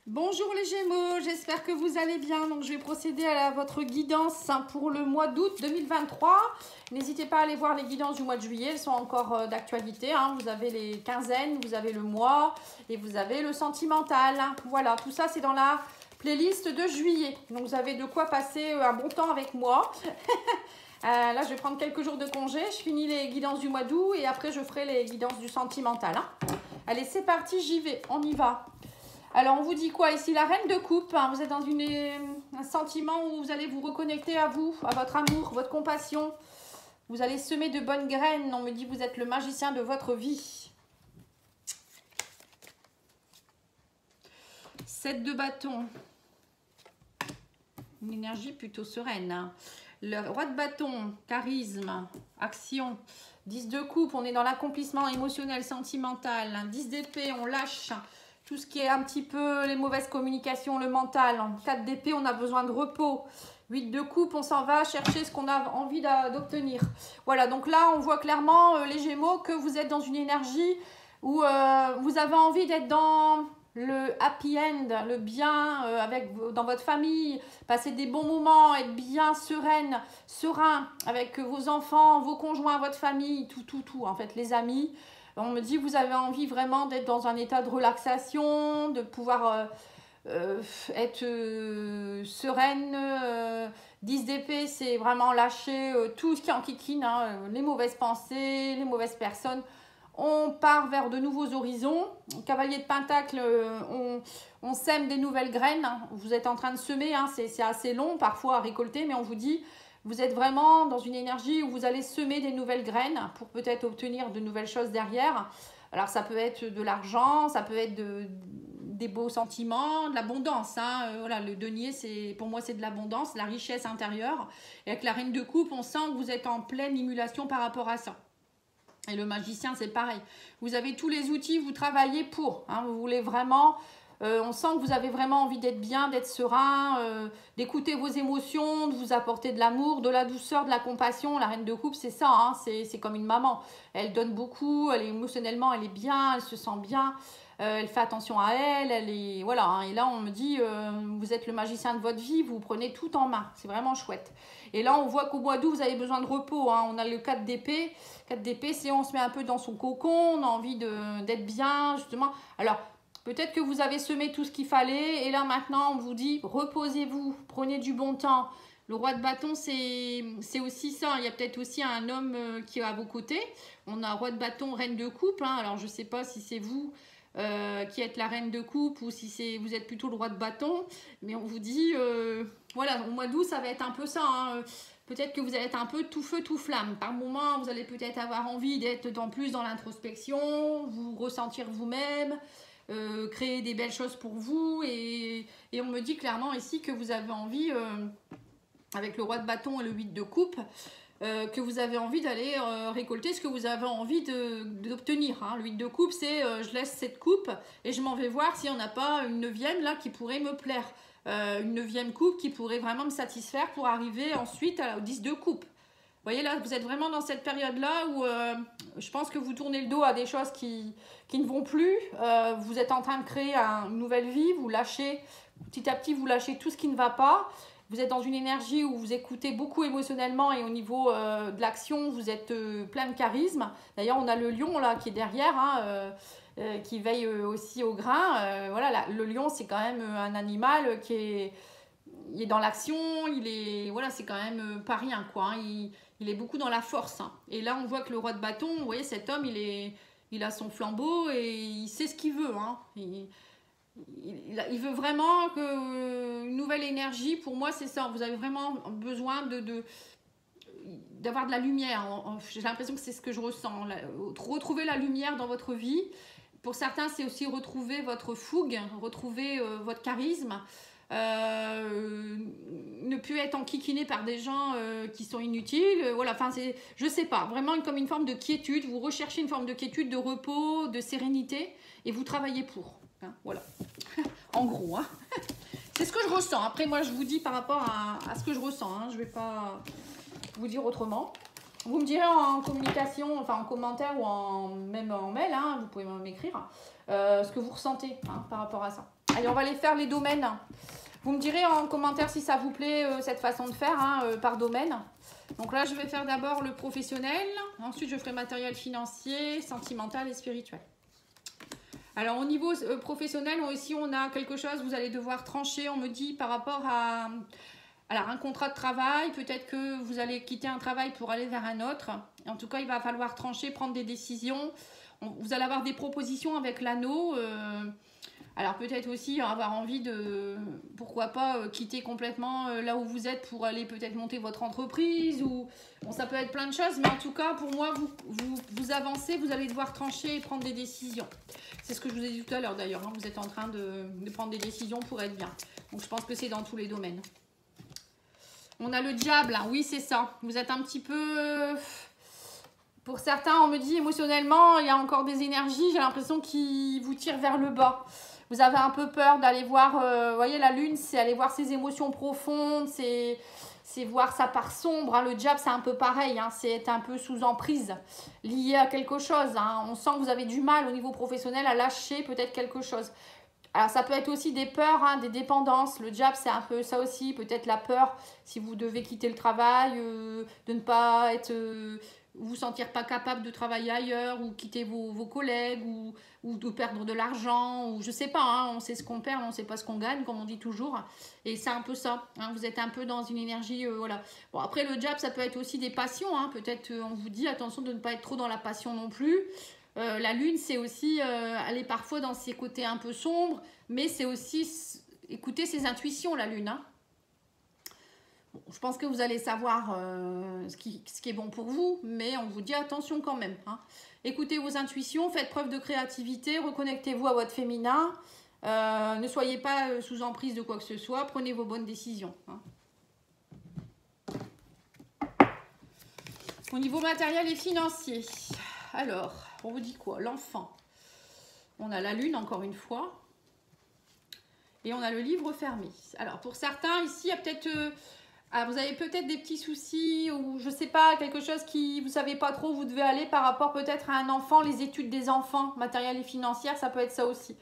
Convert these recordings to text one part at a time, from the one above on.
Bonjour les Gémeaux, j'espère que vous allez bien. Donc, je vais procéder à votre guidance pour le mois d'août 2023. N'hésitez pas à aller voir les guidances du mois de juillet, elles sont encore d'actualité. Vous avez les quinzaines, vous avez le mois et vous avez le sentimental. Voilà, tout ça c'est dans la playlist de juillet. Donc, vous avez de quoi passer un bon temps avec moi. Là, je vais prendre quelques jours de congé. Je finis les guidances du mois d'août et après, je ferai les guidances du sentimental. Allez, c'est parti, j'y vais, on y va. Alors, on vous dit quoi ici? La reine de coupe, vous êtes dans un sentiment où vous allez vous reconnecter à vous, à votre amour, votre compassion. Vous allez semer de bonnes graines. On me dit que vous êtes le magicien de votre vie. 7 de bâton. Une énergie plutôt sereine. Le roi de bâton, charisme, action. 10 de coupe, on est dans l'accomplissement émotionnel, sentimental. 10 d'épée, on lâche tout ce qui est un petit peu les mauvaises communications, le mental. 4 d'épée, on a besoin de repos. 8 de coupe, on s'en va chercher ce qu'on a envie d'obtenir. Voilà, donc là, on voit clairement, les Gémeaux, que vous êtes dans une énergie où vous avez envie d'être dans le happy end, le bien dans votre famille, passer des bons moments, être bien serein avec vos enfants, vos conjoints, votre famille, tout, en fait, les amis. On me dit que vous avez envie vraiment d'être dans un état de relaxation, de pouvoir être sereine. 10 d'épée, c'est vraiment lâcher tout ce qui enquiquine, les mauvaises pensées, les mauvaises personnes. On part vers de nouveaux horizons. Cavalier de Pentacle, on sème des nouvelles graines. Vous êtes en train de semer, c'est assez long parfois à récolter, mais on vous dit, vous êtes vraiment dans une énergie où vous allez semer des nouvelles graines pour peut-être obtenir de nouvelles choses derrière. Alors ça peut être de l'argent, ça peut être des beaux sentiments, de l'abondance. Voilà, le denier, pour moi, c'est de l'abondance, la richesse intérieure. Et avec la reine de coupe, on sent que vous êtes en pleine émulation par rapport à ça. Et le magicien, c'est pareil. Vous avez tous les outils, vous travaillez pour. Vous voulez vraiment... on sent que vous avez vraiment envie d'être bien, d'être serein, d'écouter vos émotions, de vous apporter de l'amour, de la douceur, de la compassion. La reine de coupe, c'est ça, c'est comme une maman. Elle donne beaucoup, émotionnellement, elle est bien, elle se sent bien. Elle fait attention à elle, voilà. Et là, on me dit, vous êtes le magicien de votre vie, vous prenez tout en main. C'est vraiment chouette. Et là, on voit qu'au mois d'août, vous avez besoin de repos. On a le 4 d'épée. 4 d'épée, c'est on se met un peu dans son cocon, on a envie d'être bien, justement. Alors, peut-être que vous avez semé tout ce qu'il fallait. Et là, maintenant, on vous dit, reposez-vous, prenez du bon temps. Le roi de bâton, c'est aussi ça. Il y a peut-être aussi un homme qui est à vos côtés. On a roi de bâton, reine de coupe. Alors, je ne sais pas si c'est vous qui êtes la reine de coupe ou si vous êtes plutôt le roi de bâton. Mais on vous dit, voilà, au mois d'août, ça va être un peu ça. Peut-être que vous allez être un peu tout feu, tout flamme. Par moment, vous allez peut-être avoir envie d'être plus dans l'introspection, vous ressentir vous-même, créer des belles choses pour vous. Et on me dit clairement ici que vous avez envie, avec le roi de bâton et le 8 de coupe, que vous avez envie d'aller récolter ce que vous avez envie d'obtenir. Le 8 de coupe, c'est je laisse cette coupe et je m'en vais voir s'il n'y en a pas une 9e là qui pourrait me plaire. Une 9e coupe qui pourrait vraiment me satisfaire pour arriver ensuite au 10 de coupe. Vous voyez là, vous êtes vraiment dans cette période-là où je pense que vous tournez le dos à des choses qui ne vont plus. Vous êtes en train de créer une nouvelle vie, vous lâchez, petit à petit, vous lâchez tout ce qui ne va pas. Vous êtes dans une énergie où vous écoutez beaucoup émotionnellement et au niveau de l'action, vous êtes plein de charisme. D'ailleurs, on a le lion là qui est derrière, qui veille aussi au grain. Voilà, le lion, c'est quand même un animal il est dans l'action, voilà, c'est quand même pas rien, quoi. Il est beaucoup dans la force. Et là, on voit que le roi de bâton, vous voyez, cet homme, il a son flambeau et il sait ce qu'il veut. Il veut vraiment une nouvelle énergie. Pour moi, c'est ça. Vous avez vraiment besoin d'avoir de la lumière. J'ai l'impression que c'est ce que je ressens. Retrouver la lumière dans votre vie. Pour certains, c'est aussi retrouver votre fougue, retrouver votre charisme. Ne plus être enquiquiné par des gens qui sont inutiles. Voilà, enfin, je sais pas. Vraiment comme une forme de quiétude. Vous recherchez une forme de quiétude, de repos, de sérénité. Et vous travaillez pour. Voilà. En gros, c'est ce que je ressens. Après, moi, je vous dis par rapport à ce que je ressens. Je vais pas vous dire autrement. Vous me direz en communication, enfin en commentaire ou même en mail, vous pouvez m'écrire ce que vous ressentez par rapport à ça. Allez, on va aller faire les domaines. Vous me direz en commentaire si ça vous plaît, cette façon de faire, hein, par domaine. Donc là, je vais faire d'abord le professionnel. Ensuite, je ferai matériel financier, sentimental et spirituel. Alors, au niveau professionnel, ici, on a quelque chose, vous allez devoir trancher, on me dit, par rapport à alors, un contrat de travail. Peut-être que vous allez quitter un travail pour aller vers un autre. En tout cas, il va falloir trancher, prendre des décisions. Vous allez avoir des propositions avec l'anneau. Alors peut-être aussi avoir envie de, pourquoi pas, quitter complètement là où vous êtes pour aller peut-être monter votre entreprise. Ou bon, ça peut être plein de choses, mais en tout cas, pour moi, vous avancez, vous allez devoir trancher et prendre des décisions. C'est ce que je vous ai dit tout à l'heure d'ailleurs, hein, vous êtes en train de prendre des décisions pour être bien. Donc je pense que c'est dans tous les domaines. On a le diable, hein. Oui c'est ça, vous êtes un petit peu... Pour certains, on me dit émotionnellement, il y a encore des énergies, j'ai l'impression qu'ils vous tirent vers le bas. Vous avez un peu peur d'aller voir, vous voyez, la lune, c'est aller voir ses émotions profondes, c'est voir sa part sombre. Hein. Le diable, c'est un peu pareil, hein. C'est être un peu sous emprise, lié à quelque chose. Hein. On sent que vous avez du mal au niveau professionnel à lâcher peut-être quelque chose. Alors, ça peut être aussi des peurs, hein, des dépendances. Le diable, c'est un peu ça aussi. Peut-être la peur, si vous devez quitter le travail, de ne pas être... vous sentir pas capable de travailler ailleurs, ou quitter vos collègues, ou de perdre de l'argent, ou je sais pas, hein, on sait ce qu'on perd, mais on sait pas ce qu'on gagne, comme on dit toujours. Et c'est un peu ça, hein, vous êtes un peu dans une énergie, voilà. Bon, après, le diable, ça peut être aussi des passions, hein, peut-être on vous dit, attention de ne pas être trop dans la passion non plus. La lune, c'est aussi aller parfois dans ses côtés un peu sombres, mais c'est aussi écouter ses intuitions, la lune. Hein. Bon, je pense que vous allez savoir ce qui est bon pour vous, mais on vous dit attention quand même. Hein. Écoutez vos intuitions, faites preuve de créativité, reconnectez-vous à votre féminin, ne soyez pas sous emprise de quoi que ce soit, prenez vos bonnes décisions. Hein. Au niveau matériel et financier, alors... On vous dit quoi? L'enfant. On a la lune, encore une fois. Et on a le livre fermé. Alors, pour certains, ici, il y a peut-être... vous avez peut-être des petits soucis ou, je sais pas, quelque chose qui... Vous savez pas trop où vous devez aller par rapport peut-être à un enfant, les études des enfants, matériel et financière, ça peut être ça aussi.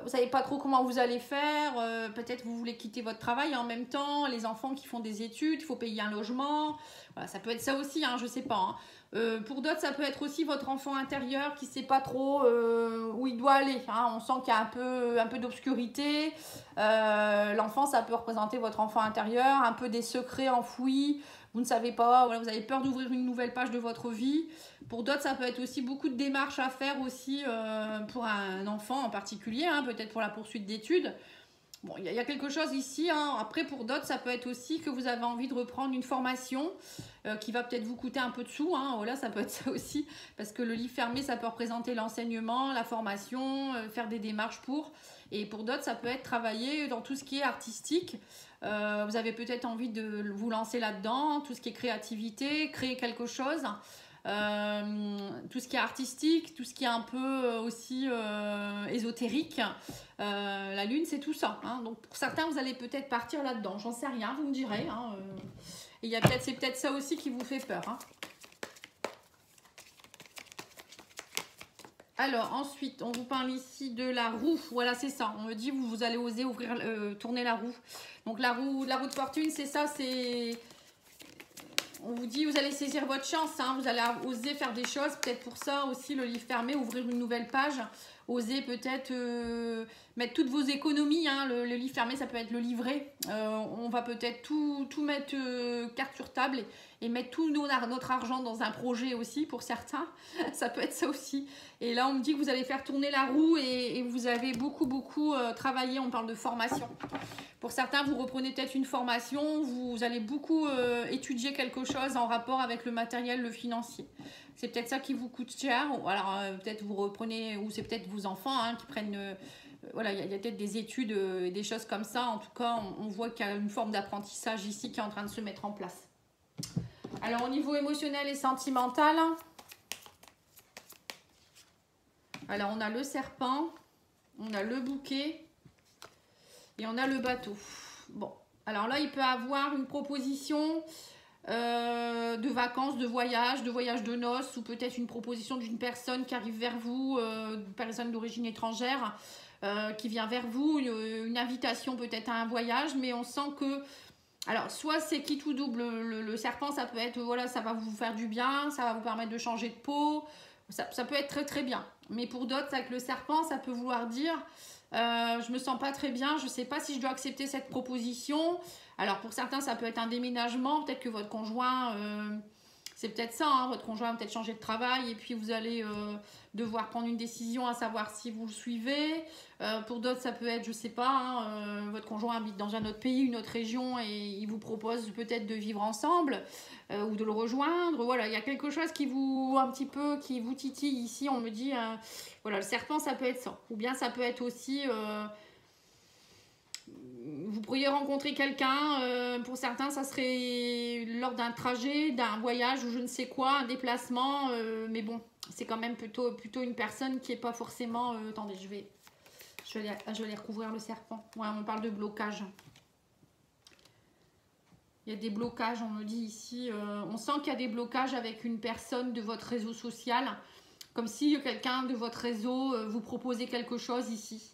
Vous savez pas trop comment vous allez faire. Peut-être vous voulez quitter votre travail et en même temps, les enfants qui font des études, il faut payer un logement. Voilà, ça peut être ça aussi, hein, je sais pas. Hein. Pour d'autres, ça peut être aussi votre enfant intérieur qui ne sait pas trop où il doit aller. Hein. On sent qu'il y a un peu d'obscurité. L'enfant, ça peut représenter votre enfant intérieur, un peu des secrets enfouis. Vous ne savez pas, voilà, vous avez peur d'ouvrir une nouvelle page de votre vie. Pour d'autres, ça peut être aussi beaucoup de démarches à faire aussi pour un enfant en particulier, hein, peut-être pour la poursuite d'études. Bon, il y a quelque chose ici. Hein. Après, pour d'autres, ça peut être aussi que vous avez envie de reprendre une formation qui va peut-être vous coûter un peu de sous. Hein. Voilà, ça peut être ça aussi. Parce que le livre fermé, ça peut représenter l'enseignement, la formation, faire des démarches pour. Et pour d'autres, ça peut être travailler dans tout ce qui est artistique. Vous avez peut-être envie de vous lancer là-dedans, tout ce qui est créativité, créer quelque chose. Tout ce qui est artistique, tout ce qui est un peu aussi ésotérique. La lune, c'est tout ça. Hein. Donc pour certains, vous allez peut-être partir là-dedans. J'en sais rien, vous me direz. Hein. Et c'est peut-être ça aussi qui vous fait peur. Hein. Alors ensuite, on vous parle ici de la roue. Voilà, c'est ça. On me dit vous allez oser tourner la roue. Donc la roue de fortune, c'est ça. On vous dit, vous allez saisir votre chance, hein, vous allez oser faire des choses, peut-être pour ça aussi le livre fermé, ouvrir une nouvelle page, oser peut-être mettre toutes vos économies, hein, le livre fermé ça peut être le livret, on va peut-être tout mettre carte sur table et mettre tout notre argent dans un projet aussi pour certains, ça peut être ça aussi. Et là on me dit que vous allez faire tourner la roue et vous avez beaucoup travaillé, on parle de formation. Pour certains, vous reprenez peut-être une formation, vous allez beaucoup étudier quelque chose en rapport avec le matériel, le financier. C'est peut-être ça qui vous coûte cher. Ou alors peut-être vous reprenez, ou c'est peut-être vos enfants hein, qui prennent... voilà, il y a peut-être des études et des choses comme ça. En tout cas, on voit qu'il y a une forme d'apprentissage ici qui est en train de se mettre en place. Alors au niveau émotionnel et sentimental, alors on a le serpent, on a le bouquet. Et on a le bateau. Bon, alors là, il peut avoir une proposition de vacances, de voyage de noces, ou peut-être une proposition d'une personne qui arrive vers vous, une personne d'origine étrangère. qui vient vers vous, une invitation peut-être à un voyage, mais on sent que... Alors, soit c'est qui tout double, le serpent, ça peut être, voilà, ça va vous faire du bien, ça va vous permettre de changer de peau, ça peut être très très bien. Mais pour d'autres, avec le serpent, ça peut vouloir dire, je me sens pas très bien, je sais pas si je dois accepter cette proposition. Alors, pour certains, ça peut être un déménagement, peut-être que votre conjoint... c'est peut-être ça, hein, votre conjoint va peut-être changer de travail et puis vous allez devoir prendre une décision à savoir si vous le suivez. Pour d'autres, ça peut être, je sais pas, hein, votre conjoint habite dans un autre pays, une autre région et il vous propose peut-être de vivre ensemble ou de le rejoindre. Voilà, il y a quelque chose qui vous, un petit peu, qui vous titille ici. On me dit, voilà, le serpent, ça peut être ça. Ou bien ça peut être aussi... vous pourriez rencontrer quelqu'un, pour certains ça serait lors d'un trajet, d'un voyage ou je ne sais quoi, un déplacement, mais bon, c'est quand même plutôt une personne qui n'est pas forcément... attendez, je vais aller recouvrir le serpent. Ouais, on parle de blocage. Il y a des blocages, on me dit ici, on sent qu'il y a des blocages avec une personne de votre réseau social, comme si quelqu'un de votre réseau vous proposait quelque chose ici.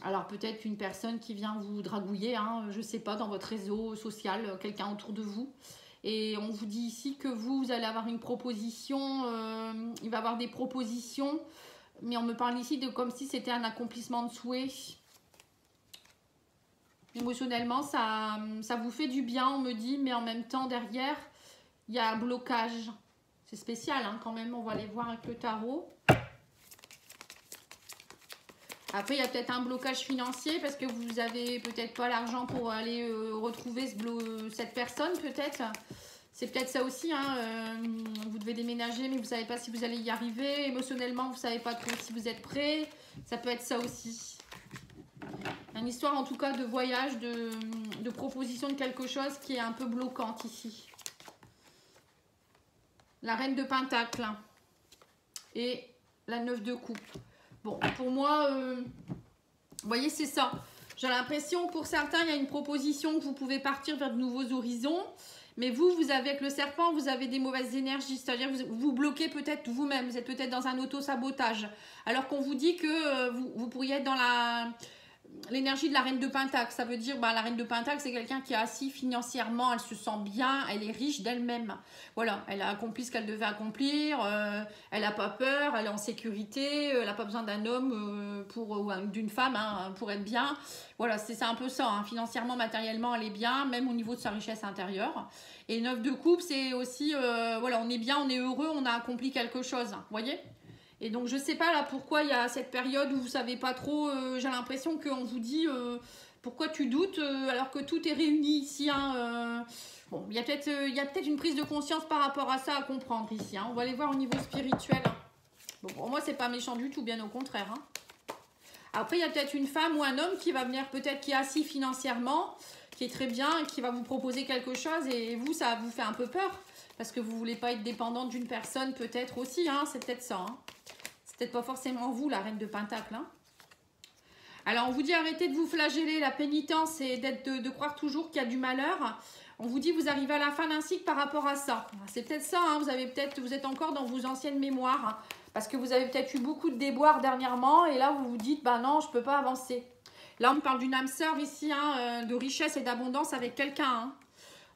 Alors peut-être une personne qui vient vous dragouiller, hein, je sais pas, dans votre réseau social, quelqu'un autour de vous. Et on vous dit ici que vous allez avoir une proposition, il va y avoir des propositions, mais on me parle ici de comme si c'était un accomplissement de souhait. Émotionnellement, ça vous fait du bien, on me dit, mais en même temps, derrière, il y a un blocage. C'est spécial, hein, quand même, on va aller voir avec le tarot. Après, il y a peut-être un blocage financier parce que vous n'avez peut-être pas l'argent pour aller retrouver cette personne, peut-être. C'est peut-être ça aussi, hein. Vous devez déménager, mais vous ne savez pas si vous allez y arriver. Émotionnellement, vous ne savez pas trop si vous êtes prêt. Ça peut être ça aussi. Une histoire, en tout cas, de voyage, de proposition de quelque chose qui est un peu bloquante ici. La reine de Pentacle et la 9 de coupe. Bon, pour moi, vous voyez, c'est ça. J'ai l'impression, pour certains, il y a une proposition que vous pouvez partir vers de nouveaux horizons. Mais vous avez avec le serpent, vous avez des mauvaises énergies. C'est-à-dire vous bloquez peut-être vous-même. Vous êtes peut-être dans un auto-sabotage. Alors qu'on vous dit que vous pourriez être dans l'énergie de la reine de Pentacle. Ça veut dire, la reine de Pentacle, c'est quelqu'un qui est assis financièrement, elle se sent bien, elle est riche d'elle-même. Voilà, elle a accompli ce qu'elle devait accomplir, elle n'a pas peur, elle est en sécurité, elle n'a pas besoin d'un homme ou d'une femme pour être bien. Voilà, c'est un peu ça, hein. Financièrement, matériellement, elle est bien, même au niveau de sa richesse intérieure. Et 9 de coupe, c'est aussi, voilà, on est bien, on est heureux, on a accompli quelque chose, vous voyez ? Et donc, je ne sais pas là pourquoi il y a cette période où vous ne savez pas trop. J'ai l'impression qu'on vous dit pourquoi tu doutes alors que tout est réuni ici. Hein, bon, il y a peut-être une prise de conscience par rapport à ça à comprendre ici. Hein. On va aller voir au niveau spirituel. Bon, pour moi, c'est pas méchant du tout, bien au contraire. Hein. Après, il y a peut-être une femme ou un homme qui va venir, peut-être qui est assis financièrement, qui est très bien, et qui va vous proposer quelque chose. Et vous, ça vous fait un peu peur. Parce que vous ne voulez pas être dépendante d'une personne, peut-être aussi. Hein, c'est peut-être ça. Hein. Peut-être pas forcément vous, la reine de Pentacle. Hein. Alors, on vous dit arrêtez de vous flageller. La pénitence, c'est de croire toujours qu'il y a du malheur. On vous dit vous arrivez à la fin d'un cycle par rapport à ça. C'est peut-être ça. Hein. Vous êtes encore dans vos anciennes mémoires. Hein, parce que vous avez peut-être eu beaucoup de déboires dernièrement. Et là, vous vous dites, non, je ne peux pas avancer. Là, on parle d'une âme sœur ici, hein, de richesse et d'abondance avec quelqu'un. Hein.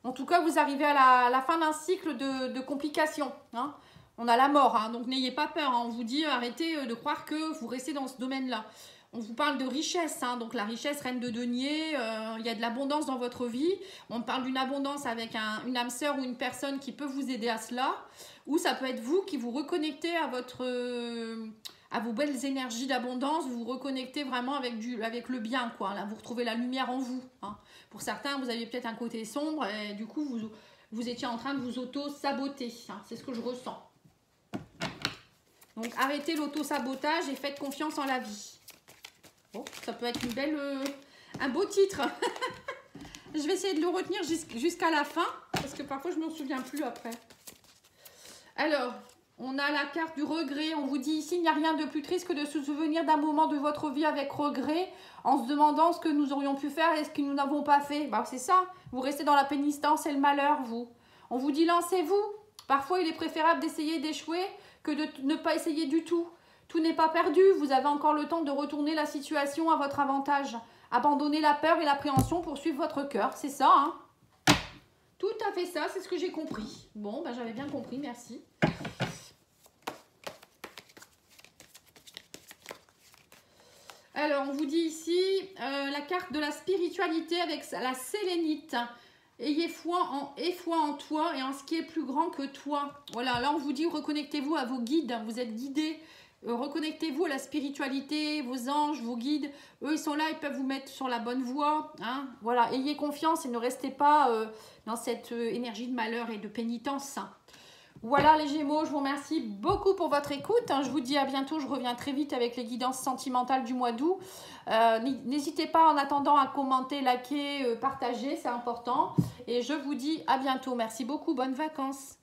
En tout cas, vous arrivez à la fin d'un cycle de complications. Hein. On a la mort, hein, donc n'ayez pas peur. Hein. On vous dit arrêtez de croire que vous restez dans ce domaine-là. On vous parle de richesse, hein, donc la richesse, reine de denier, il y a de l'abondance dans votre vie. On parle d'une abondance avec une âme sœur ou une personne qui peut vous aider à cela. Ou ça peut être vous qui vous reconnectez à vos belles énergies d'abondance. Vous vous reconnectez vraiment avec le bien, quoi. Là, vous retrouvez la lumière en vous. Hein. Pour certains, vous aviez peut-être un côté sombre et du coup, vous étiez en train de vous auto-saboter. Hein. C'est ce que je ressens. Donc, arrêtez l'auto-sabotage et faites confiance en la vie. Bon, ça peut être un beau titre. Je vais essayer de le retenir jusqu'à la fin, parce que parfois, je ne m'en souviens plus après. Alors, on a la carte du regret. On vous dit ici, il n'y a rien de plus triste que de se souvenir d'un moment de votre vie avec regret, en se demandant ce que nous aurions pu faire et ce que nous n'avons pas fait. C'est ça. Vous restez dans la pénitence et le malheur, vous. On vous dit, lancez-vous. Parfois, il est préférable d'essayer d'échouer que de ne pas essayer du tout. Tout n'est pas perdu. Vous avez encore le temps de retourner la situation à votre avantage. Abandonner la peur et l'appréhension pour suivre votre cœur. C'est ça, hein? Tout à fait ça, c'est ce que j'ai compris. Bon, ben, j'avais bien compris, merci. Alors, on vous dit ici la carte de la spiritualité avec la sélénite. Ayez foi en toi et en ce qui est plus grand que toi. Voilà, là on vous dit reconnectez-vous à vos guides, vous êtes guidés. Reconnectez-vous à la spiritualité, vos anges, vos guides. Eux, ils sont là, ils peuvent vous mettre sur la bonne voie. Hein. Voilà, ayez confiance et ne restez pas dans cette énergie de malheur et de pénitence. Voilà les Gémeaux, je vous remercie beaucoup pour votre écoute. Je vous dis à bientôt, je reviens très vite avec les guidances sentimentales du mois d'août. N'hésitez pas en attendant à commenter, liker, partager, c'est important. Et je vous dis à bientôt. Merci beaucoup, bonnes vacances.